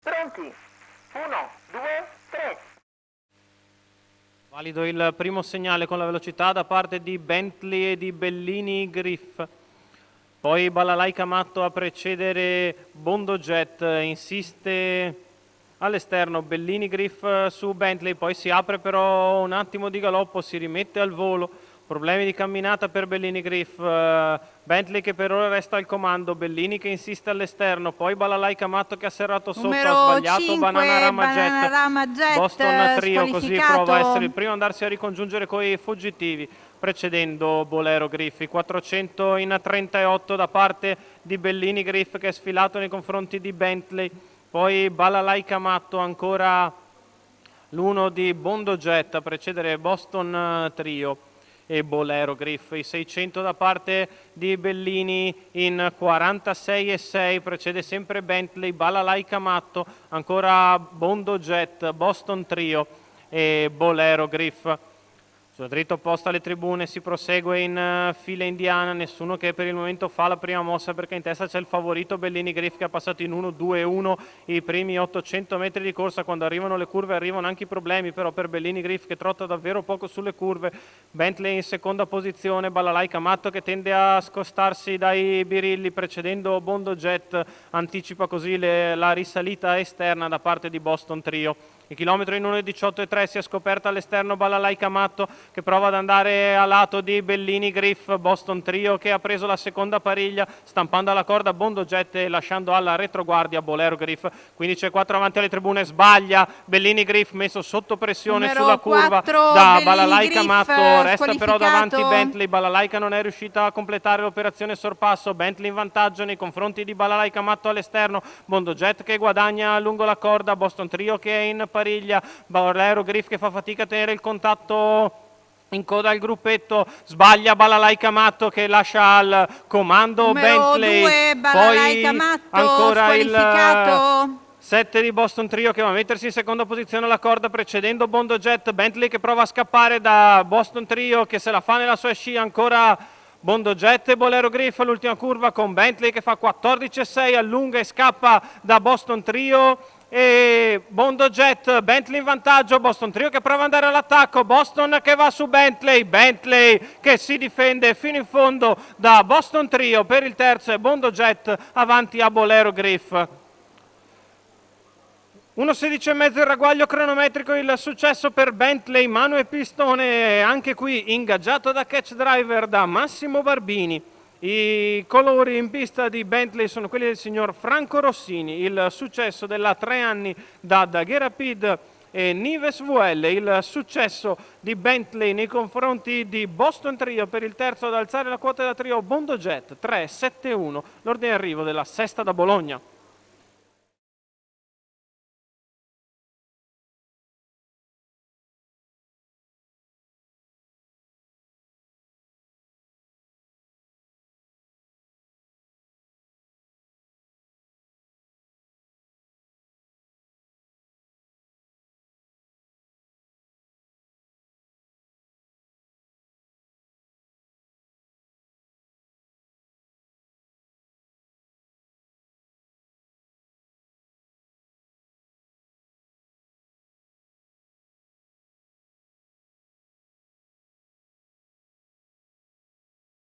Pronti? 1, 2, 3. Valido il primo segnale con la velocità da parte di Bentley e di Bellini Griff. Poi Balalaica Matto a precedere Bondo Jet, insiste all'esterno Bellini Griff su Bentley, poi si apre però un attimo di galoppo, si rimette al volo. Problemi di camminata per Bellini Griff, Bentley che per ora resta al comando, Bellini che insiste all'esterno, poi Balalaica Matto che ha serrato sotto, ha Numero sbagliato 5, Banana Rama Jet. Boston Trio così prova a essere il primo ad andarsi a ricongiungere con i fuggitivi, precedendo Bolero Griff, 400 in 38 da parte di Bellini Griff che è sfilato nei confronti di Bentley, poi Balalaica Matto ancora l'1 di Bondo Jet a precedere Boston Trio e Bolero Griff, i 600 da parte di Bellini in 46,6, precede sempre Bentley, Balalaica Matto, ancora Bondo Jet, Boston Trio e Bolero Griff. Sulla dritta opposta alle tribune si prosegue in fila indiana, nessuno che per il momento fa la prima mossa perché in testa c'è il favorito Bellini Griff che ha passato in 1-2-1 i primi 800 metri di corsa. Quando arrivano le curve arrivano anche i problemi però per Bellini Griff che trotta davvero poco sulle curve. Bentley in seconda posizione, Balalaica Matto che tende a scostarsi dai birilli precedendo Bondo Jet, anticipa così la risalita esterna da parte di Boston Trio. Il chilometro in 1,18,3 si è scoperta all'esterno Balalaica Matto che prova ad andare a lato di Bellini Griff, Boston Trio che ha preso la seconda pariglia stampando alla corda Bondo Jet e lasciando alla retroguardia Bolero Griff. 15,4 avanti alle tribune, sbaglia Bellini Griff messo sotto pressione Numero sulla curva 4, da Bellini Balalaica Griff, Matto, resta però davanti squalificato. Bentley, Balalaica non è riuscita a completare l'operazione sorpasso, Bentley in vantaggio nei confronti di Balalaica Matto all'esterno, Bondo Jet che guadagna lungo la corda, Boston Trio che è in pariglia, Bolero Griff che fa fatica a tenere il contatto in coda al gruppetto, sbaglia Balalaica Matto che lascia al comando Numero Bentley, 2, Balalaica poi Matto, ancora squalificato. il 7 di Boston Trio che va a mettersi in seconda posizione alla corda precedendo Bondo Jet, Bentley che prova a scappare da Boston Trio che se la fa nella sua scia, ancora Bondo Jet e Bolero Griff all'ultima curva con Bentley che fa 14,6, allunga e scappa da Boston Trio e Bondo Jet, Bentley in vantaggio, Boston Trio che prova ad andare all'attacco, Boston che va su Bentley, Bentley che si difende fino in fondo da Boston Trio per il terzo e Bondo Jet avanti a Bolero Griff. 1,16,5 il ragguaglio cronometrico, il successo per Bentley, mano e pistone, anche qui ingaggiato da catch driver da Massimo Barbini. I colori in pista di Bentley sono quelli del signor Franco Rossini, il successo della 3 anni da Daguerre Rapide e Nives VL, il successo di Bentley nei confronti di Boston Trio per il terzo ad alzare la quota da trio Bondo Jet 3-7-1, l'ordine d'arrivo della sesta da Bologna.